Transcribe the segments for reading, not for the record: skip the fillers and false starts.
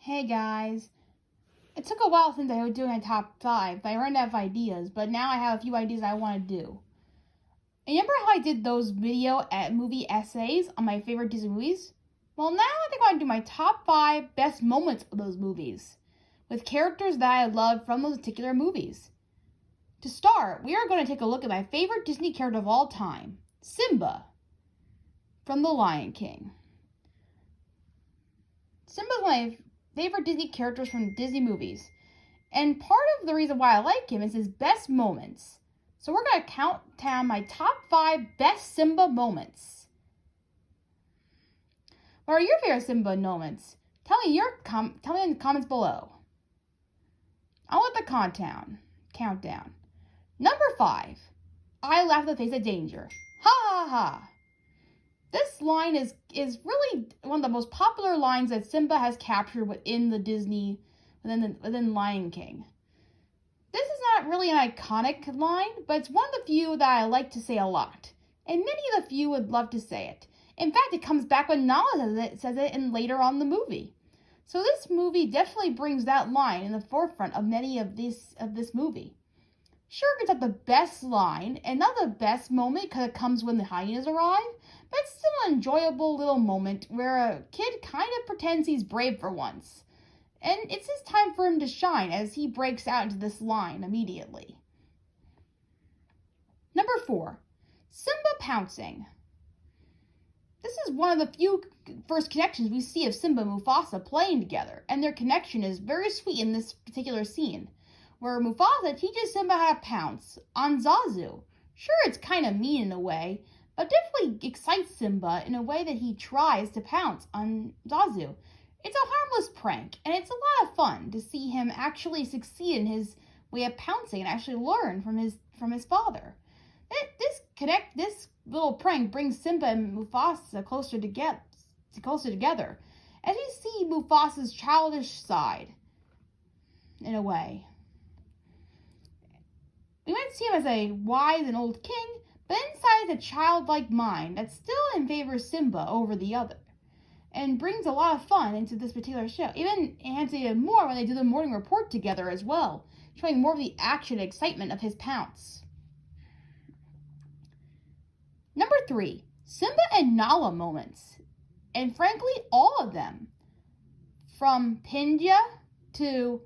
Hey guys, it took a while since I was doing my top 5, but I ran out of ideas, but now I have a few ideas I want to do. Remember how I did those movie essays on my favorite Disney movies? Well, now I think I want to do my top 5 best moments of those movies, with characters that I love from those particular movies. To start, we are going to take a look at my favorite Disney character of all time, Simba, from The Lion King. Simba's my favorite Disney characters from Disney movies. And part of the reason why I like him is his best moments. So we're going to count down my top 5 best Simba moments. What are your favorite Simba moments? Tell me in the comments below. I want the countdown. Number 5. I laugh in the face of danger. Ha ha ha. This line is really one of the most popular lines that Simba has captured within Lion King. This is not really an iconic line, but it's one of the few that I like to say a lot, and many of the few would love to say it. In fact, it comes back when Nala says it in later on the movie. So this movie definitely brings that line in the forefront of many of this movie. Sure, it's not the best line and not the best moment because it comes when the hyenas arrive, but it's still an enjoyable little moment where a kid kind of pretends he's brave for once. And it's his time for him to shine as he breaks out into this line immediately. Number 4. Simba pouncing. This is one of the few first connections we see of Simba and Mufasa playing together, and their connection is very sweet in this particular scene, where Mufasa teaches Simba how to pounce on Zazu. Sure, it's kind of mean in a way, but definitely excites Simba in a way that he tries to pounce on Zazu. It's a harmless prank, and it's a lot of fun to see him actually succeed in his way of pouncing and actually learn from his father. This little prank brings Simba and Mufasa closer together, as we see Mufasa's childish side, in a way. We might see him as a wise and old king, but inside is a childlike mind that's still in favor of Simba over the other, and brings a lot of fun into this particular show. Even enhances it more when they do the morning report together as well, showing more of the action and excitement of his pounce. Number 3, Simba and Nala moments, and frankly, all of them, from Pinja to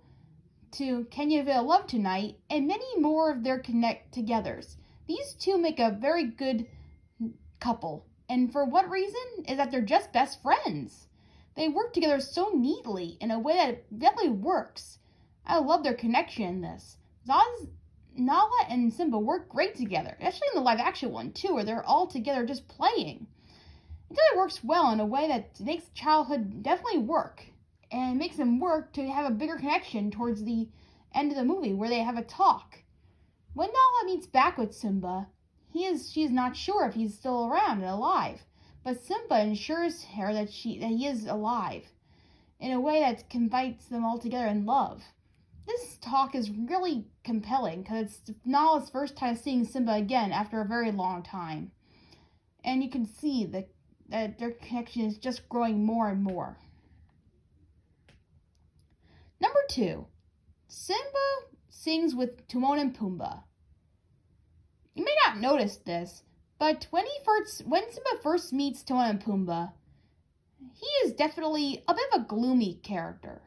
Can You Feel Love Tonight, and many more of their connect-togethers. These two make a very good couple, and for what reason is that they're just best friends. They work together so neatly in a way that definitely works. I love their connection in this. Nala and Simba work great together, especially in the live-action one too, where they're all together just playing. It really works well in a way that makes childhood definitely work, and makes them work to have a bigger connection towards the end of the movie where they have a talk. When Nala meets back with Simba, she is not sure if he's still around and alive, but Simba ensures her that he is alive in a way that invites them all together in love. This talk is really compelling because it's Nala's first time seeing Simba again after a very long time, and you can see that their connection is just growing more and more. Number 2, Simba sings with Timon and Pumbaa. You may not notice this, but when Simba first meets Timon and Pumbaa, he is definitely a bit of a gloomy character.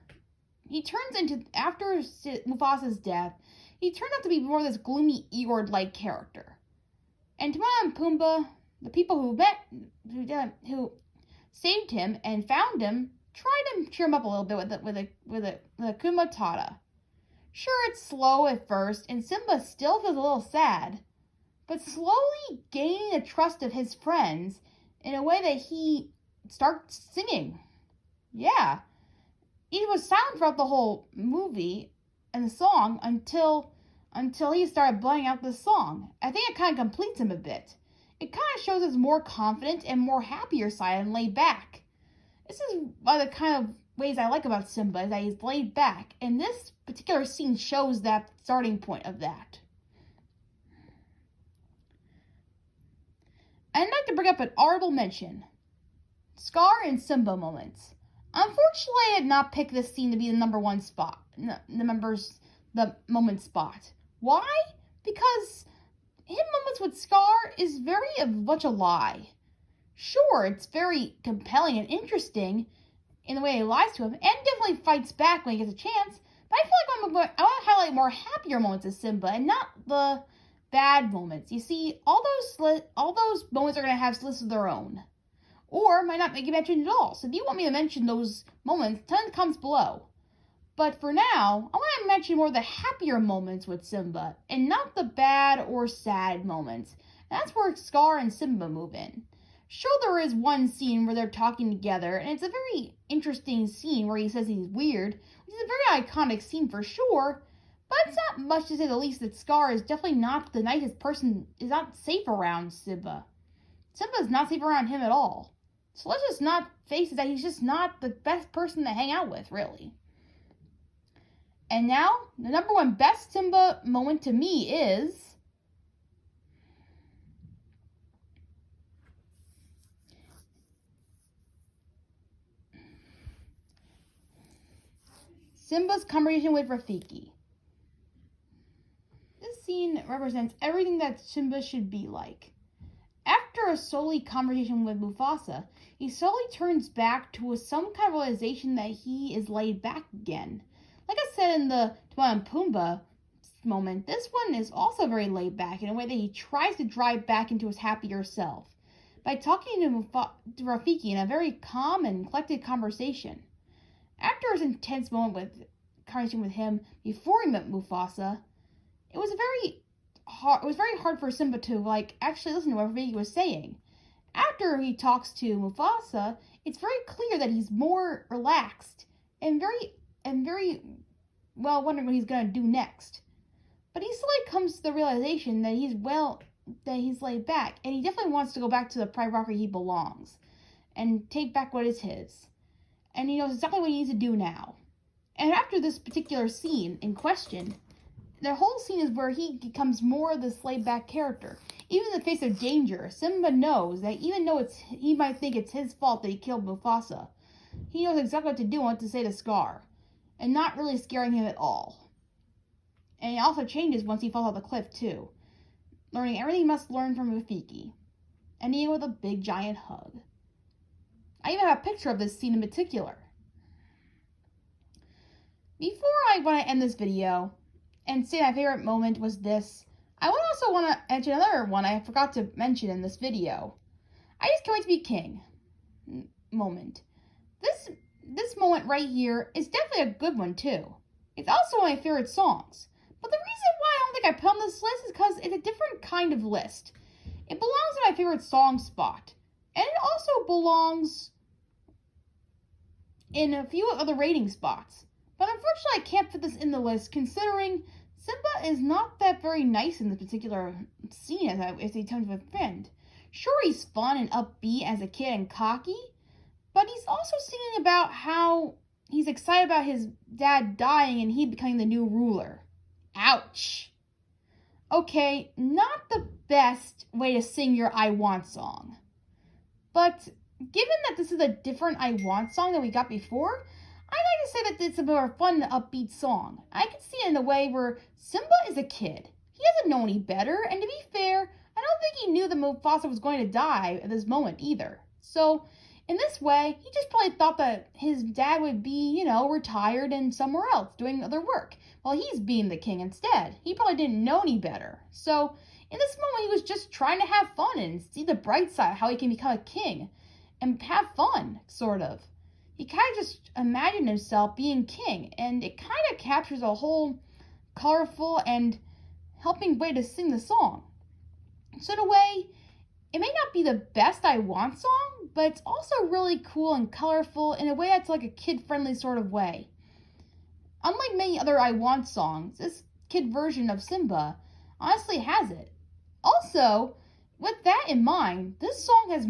After Mufasa's death, he turned out to be more of this gloomy Eeyore-like character. And Timon and Pumbaa, the people who saved him and found him, try to cheer him up a little bit with a Hakuna Matata. Sure, it's slow at first, and Simba still feels a little sad, but slowly gaining the trust of his friends in a way that he starts singing. Yeah, he was silent throughout the whole movie and the song until he started blowing out the song. I think it kind of completes him a bit. It kind of shows his more confident and more happier side and laid back. This is one of the kind of ways I like about Simba, is that he's laid back, and this particular scene shows that starting point of that. I'd like to bring up an honorable mention. Scar and Simba moments. Unfortunately, I did not pick this scene to be the number one spot, the moment spot. Why? Because him moments with Scar is very much a lie. Sure, it's very compelling and interesting in the way he lies to him, and definitely fights back when he gets a chance. But I feel like I want to highlight more happier moments of Simba and not the bad moments. You see, all those moments are going to have lists of their own, or might not make you mentioned at all. So if you want me to mention those moments, tell me in the comments below. But for now, I want to mention more of the happier moments with Simba, and not the bad or sad moments. And that's where Scar and Simba move in. Sure, there is one scene where they're talking together, and it's a very interesting scene where he says he's weird, which is a very iconic scene for sure, but it's not much to say the least that Scar is definitely not the nicest person, is not safe around Simba. Simba is not safe around him at all. So let's just not face it that he's just not the best person to hang out with, really. And now, the number one best Simba moment to me is Simba's conversation with Rafiki. This scene represents everything that Simba should be like. After a solely conversation with Mufasa, he slowly turns back to some kind of realization that he is laid back again. Like I said in the Timon and Pumbaa moment, this one is also very laid back in a way that he tries to drive back into his happier self by talking to Rafiki in a very calm and collected conversation. After his intense conversation with him before he met Mufasa, it was very hard for Simba to actually listen to what Rafiki was saying. After he talks to Mufasa, it's very clear that he's more relaxed and very well wondering what he's gonna do next. But he slowly comes to the realization that he's laid back, and he definitely wants to go back to the private property he belongs and take back what is his. And he knows exactly what he needs to do now. And after this particular scene in question, the whole scene is where he becomes more of this laid-back character. Even in the face of danger, Simba knows that even though he might think it's his fault that he killed Mufasa, he knows exactly what to do and what to say to Scar, and not really scaring him at all. And he also changes once he falls off the cliff too, learning everything he must learn from Rafiki, ending with a big giant hug. I even have a picture of this scene in particular. Before I want to end this video and say my favorite moment was this, I also want to mention another one I forgot to mention in this video. I just can't wait to be king moment. This moment right here is definitely a good one too. It's also one of my favorite songs. But the reason why I don't think I put on this list is because it's a different kind of list. It belongs in my favorite song spot. And it also belongs in a few other rating spots. But unfortunately I can't fit this in the list considering Simba is not that very nice in this particular scene as he turns to a friend. Sure, he's fun and upbeat as a kid and cocky, but he's also singing about how he's excited about his dad dying and he becoming the new ruler. Ouch. Okay, not the best way to sing your I Want song. But given that this is a different I Want song than we got before, I like to say that it's a more fun, upbeat song. I can see it in a way where Simba is a kid. He doesn't know any better, and to be fair, I don't think he knew that Mufasa was going to die at this moment either. So, in this way, he just probably thought that his dad would be, retired and somewhere else doing other work, while he's being the king instead. He probably didn't know any better. So, in this moment, he was just trying to have fun and see the bright side of how he can become a king and have fun, sort of. He kind of just imagined himself being king, and it kind of captures a whole colorful and helping way to sing the song. So in a way, it may not be the best I Want song, but it's also really cool and colorful in a way that's like a kid-friendly sort of way. Unlike many other I Want songs, this kid version of Simba honestly has it. Also, with that in mind, this song has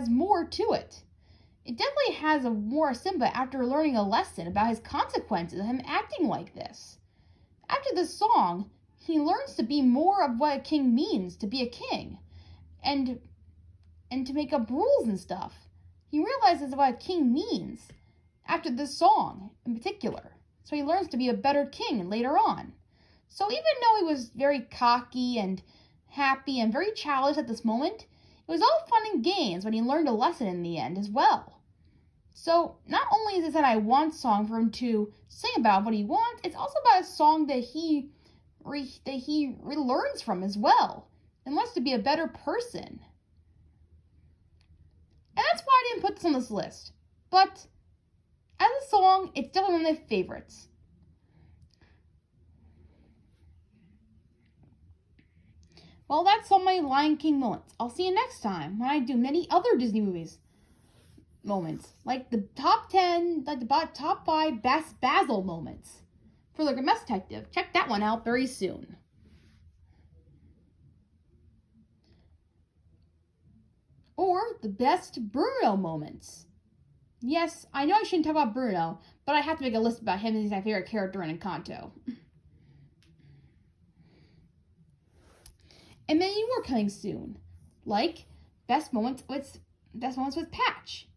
more to it. It definitely has a more Simba after learning a lesson about his consequences of him acting like this. After this song, he learns to be more of what a king means to be a king, and to make up rules and stuff. He realizes what a king means after this song in particular. So he learns to be a better king later on. So even though he was very cocky and happy and very childish at this moment, it was all fun and games when he learned a lesson in the end as well. So not only is this an I Want song for him to sing about what he wants, it's also about a song that he learns from as well and wants to be a better person. And that's why I didn't put this on this list. But as a song, it's definitely one of my favorites. Well, that's all my Lion King moments. I'll see you next time when I do many other Disney movies moments, like the top 10, like the top 5 best Basil moments for the Mess Detective. Check that one out very soon. Or the best Bruno moments. Yes, I know I shouldn't talk about Bruno, but I have to make a list about him as he's my favorite character in Encanto. And many more coming soon, like best moments with Patch.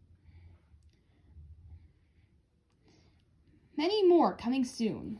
Many more coming soon.